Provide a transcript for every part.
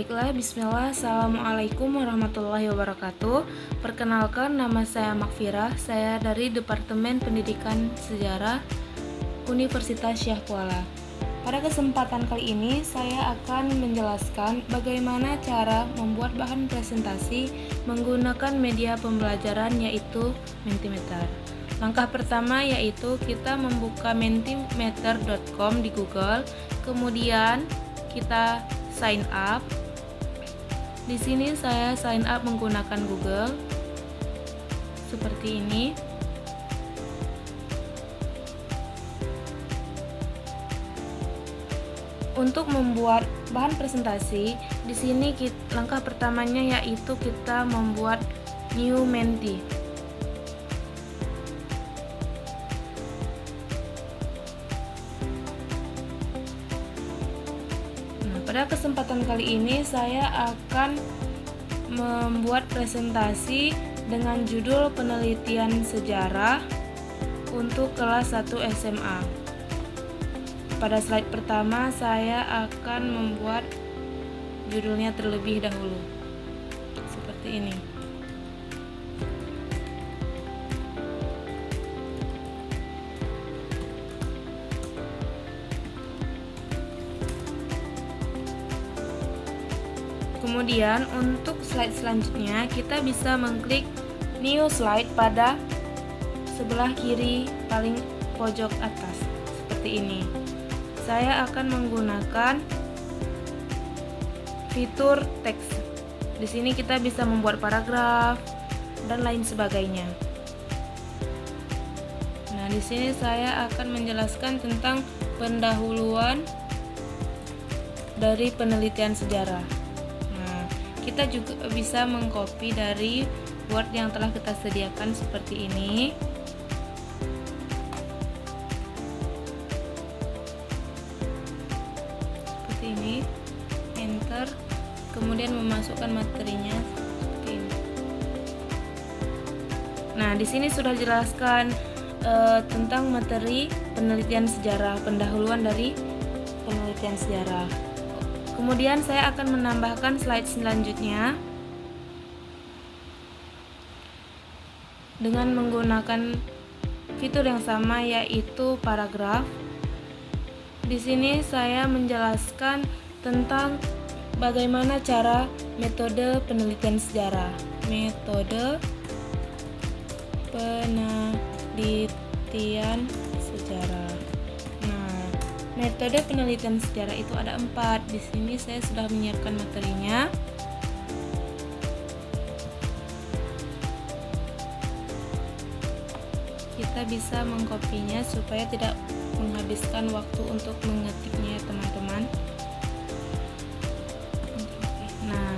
Baiklah, bismillah, assalamualaikum warahmatullahi wabarakatuh. Perkenalkan, nama saya Makfirah, saya dari Departemen Pendidikan Sejarah Universitas Syah Kuala. Pada kesempatan kali ini, saya akan menjelaskan bagaimana cara membuat bahan presentasi menggunakan media pembelajaran yaitu Mentimeter. Langkah pertama yaitu kita membuka mentimeter.com di Google, kemudian kita sign up. Di sini saya sign up menggunakan Google seperti ini. Untuk membuat bahan presentasi, di sini langkah pertamanya yaitu kita membuat new menti. Pada kesempatan kali ini saya akan membuat presentasi dengan judul penelitian sejarah untuk kelas 1 SMA. Pada slide pertama saya akan membuat judulnya terlebih dahulu. Seperti ini. Kemudian untuk slide selanjutnya kita bisa mengklik new slide pada sebelah kiri paling pojok atas seperti ini. Saya akan menggunakan fitur teks. Di sini kita bisa membuat paragraf dan lain sebagainya. Nah, di sini saya akan menjelaskan tentang pendahuluan dari penelitian sejarah. Kita juga bisa mengcopy dari Word yang telah kita sediakan seperti ini. Seperti ini. Enter. Kemudian memasukkan materinya seperti ini. Nah, di sini sudah jelaskan tentang materi penelitian sejarah, pendahuluan dari penelitian sejarah. Kemudian saya akan menambahkan slide selanjutnya dengan menggunakan fitur yang sama yaitu paragraf. Di sini saya menjelaskan tentang bagaimana cara metode penelitian sejarah. Metode penelitian sejarah. Metode penelitian sejarah itu ada 4. Di sini saya sudah menyiapkan materinya. Kita bisa mengkopinya supaya tidak menghabiskan waktu untuk mengetiknya, teman-teman. Nah,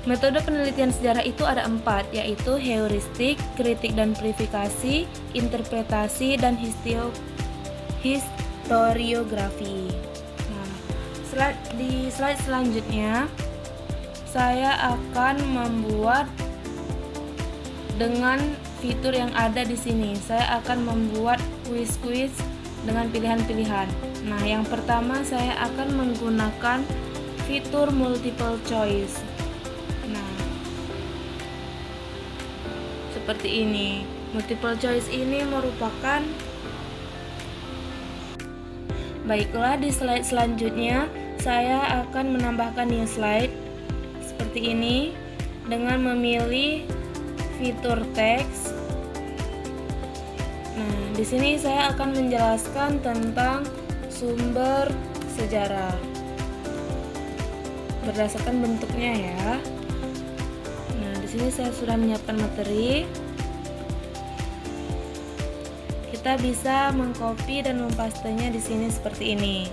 metode penelitian sejarah itu ada 4, yaitu heuristik, kritik dan verifikasi, interpretasi, dan historiografi. Nah, di slide selanjutnya saya akan membuat dengan fitur yang ada di sini. Saya akan membuat kuis-kuis dengan pilihan-pilihan. Nah, yang pertama saya akan menggunakan fitur multiple choice. Nah, seperti ini. Multiple choice ini merupakan Baiklah, di slide selanjutnya saya akan menambahkan new slide seperti ini dengan memilih fitur teks. Nah, di sini saya akan menjelaskan tentang sumber sejarah berdasarkan bentuknya ya. Nah, di sini saya sudah menyiapkan materi. Kita bisa mengcopy dan mempastenya di sini seperti ini.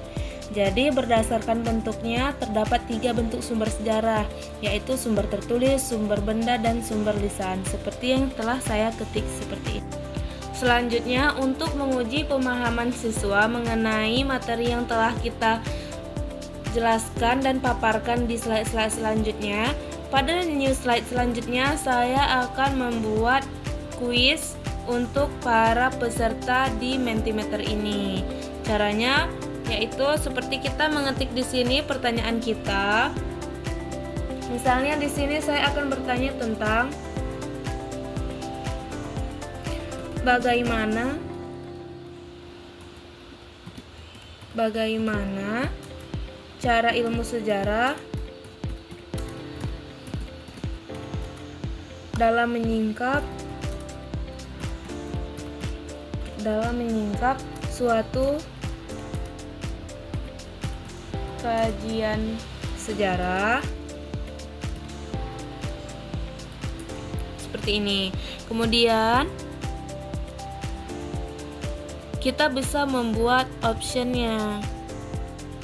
Jadi berdasarkan bentuknya terdapat 3 bentuk sumber sejarah, yaitu sumber tertulis, sumber benda, dan sumber lisan, seperti yang telah saya ketik seperti ini. Selanjutnya, untuk menguji pemahaman siswa mengenai materi yang telah kita jelaskan dan paparkan di slide-slide selanjutnya, pada new slide selanjutnya saya akan membuat kuis untuk para peserta di Mentimeter ini. Caranya yaitu seperti kita mengetik di sini pertanyaan kita. Misalnya di sini saya akan bertanya tentang bagaimana cara ilmu sejarah dalam menyingkap suatu kajian sejarah seperti ini. Kemudian kita bisa membuat optionnya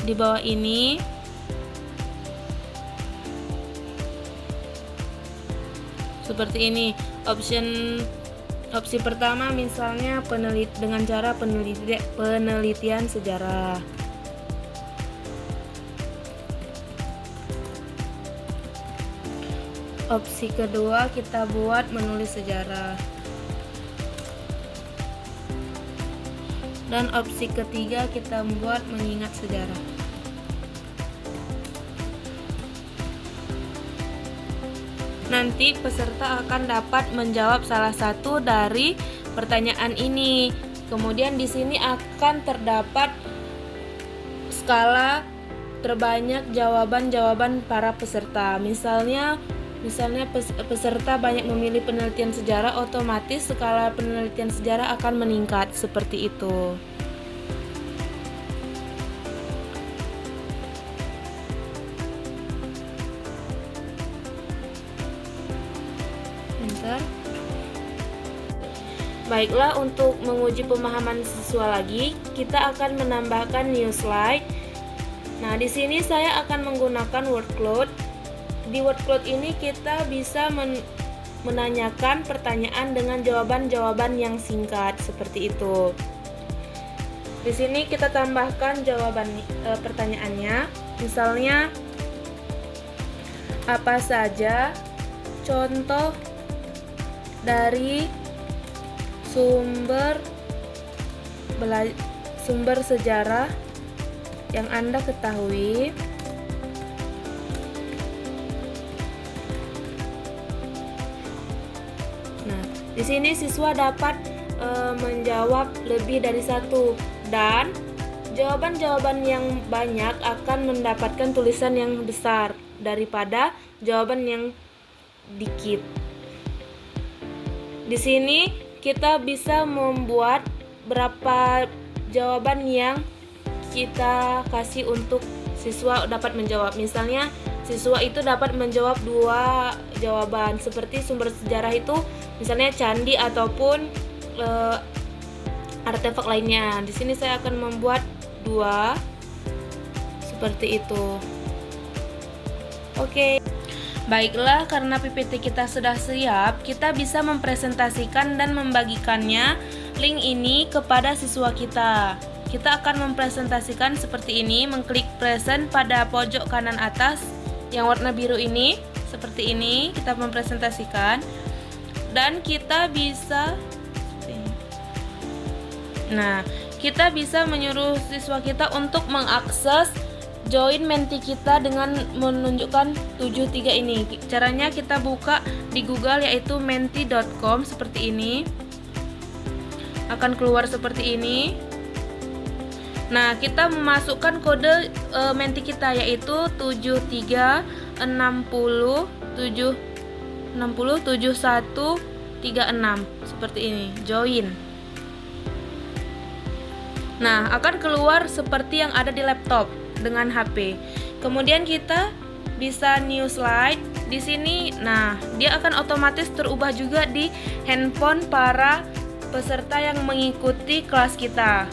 di bawah ini. Seperti ini. Opsi pertama misalnya dengan cara penelitian sejarah. Opsi kedua kita buat menulis sejarah. Dan opsi ketiga kita membuat mengingat sejarah. Nanti peserta akan dapat menjawab salah satu dari pertanyaan ini. Kemudian di sini akan terdapat skala terbanyak jawaban-jawaban para peserta. Misalnya peserta banyak memilih penelitian sejarah, otomatis skala penelitian sejarah akan meningkat seperti itu. Baiklah, untuk menguji pemahaman siswa lagi, kita akan menambahkan new slide. Nah, di sini saya akan menggunakan word cloud. Di word cloud ini kita bisa menanyakan pertanyaan dengan jawaban-jawaban yang singkat seperti itu. Di sini kita tambahkan jawaban pertanyaannya. Misalnya, apa saja contoh dari sumber sejarah yang Anda ketahui? Nah, di sini siswa dapat menjawab lebih dari satu, dan jawaban-jawaban yang banyak akan mendapatkan tulisan yang besar daripada jawaban yang dikit. Di sini kita bisa membuat berapa jawaban yang kita kasih untuk siswa dapat menjawab. Misalnya siswa itu dapat menjawab 2 jawaban, seperti sumber sejarah itu misalnya candi ataupun artefak lainnya. Di sini saya akan membuat 2 seperti itu. Oke. Baiklah, karena PPT kita sudah siap, kita bisa mempresentasikan dan membagikannya link ini kepada siswa kita. Kita akan mempresentasikan seperti ini, mengklik present pada pojok kanan atas yang warna biru ini, seperti ini, kita mempresentasikan. Dan kita bisa kita bisa menyuruh siswa kita untuk mengakses join Menti kita dengan menunjukkan 73 ini. Caranya kita buka di Google, yaitu menti.com seperti ini. Akan keluar seperti ini. Nah, kita memasukkan kode Menti kita, yaitu 73607136 seperti ini. Join. Nah, akan keluar seperti yang ada di laptop dengan HP. Kemudian kita bisa new slide di sini. Nah, dia akan otomatis terubah juga di handphone para peserta yang mengikuti kelas kita.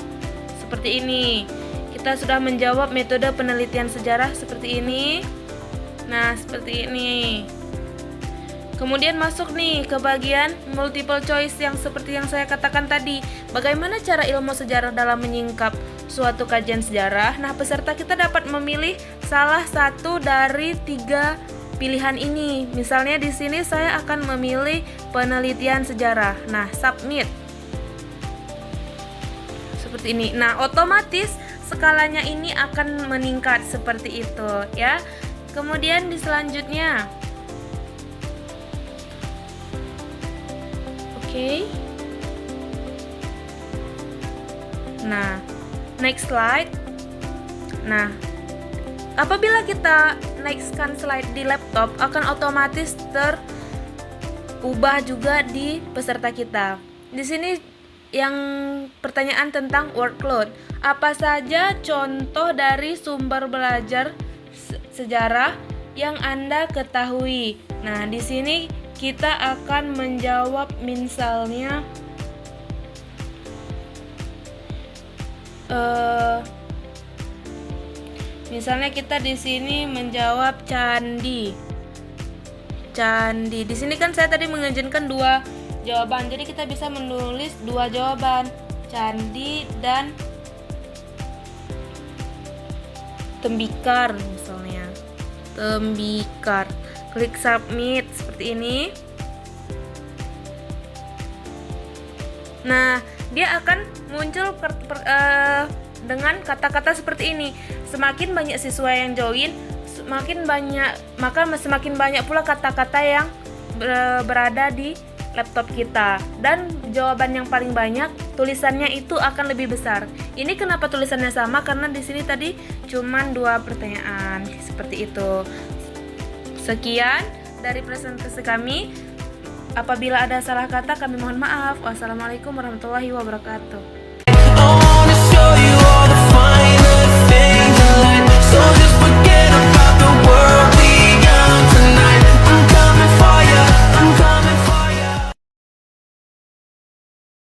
Seperti ini. Kita sudah menjawab metode penelitian sejarah seperti ini. Nah, seperti ini. Kemudian masuk nih ke bagian multiple choice yang seperti yang saya katakan tadi. Bagaimana cara ilmu sejarah dalam menyingkap suatu kajian sejarah? Nah, peserta kita dapat memilih salah satu dari 3 pilihan ini. Misalnya di sini saya akan memilih penelitian sejarah. Nah, submit. Seperti ini. Nah, otomatis skalanya ini akan meningkat seperti itu, ya. Kemudian di selanjutnya, oke. Nah, next slide. Nah, apabila kita naikkan slide di laptop, akan otomatis terubah juga di peserta kita. Di sini yang pertanyaan tentang workload. Apa saja contoh dari sumber belajar sejarah yang Anda ketahui? Nah, di sini kita akan menjawab misalnya misalnya kita di sini menjawab candi. Di sini kan saya tadi mengajukan 2 jawaban. Jadi kita bisa menulis 2 jawaban, candi dan tembikar misalnya. Tembikar. Klik submit seperti ini. Nah, dia akan muncul dengan kata-kata seperti ini. Semakin banyak siswa yang join, semakin banyak pula kata-kata yang berada di laptop kita. Dan jawaban yang paling banyak, tulisannya itu akan lebih besar. Ini kenapa tulisannya sama? Karena di sini tadi cuman 2 pertanyaan seperti itu. Sekian dari presentasi kami. Apabila ada salah kata, kami mohon maaf. Wassalamualaikum warahmatullahi wabarakatuh.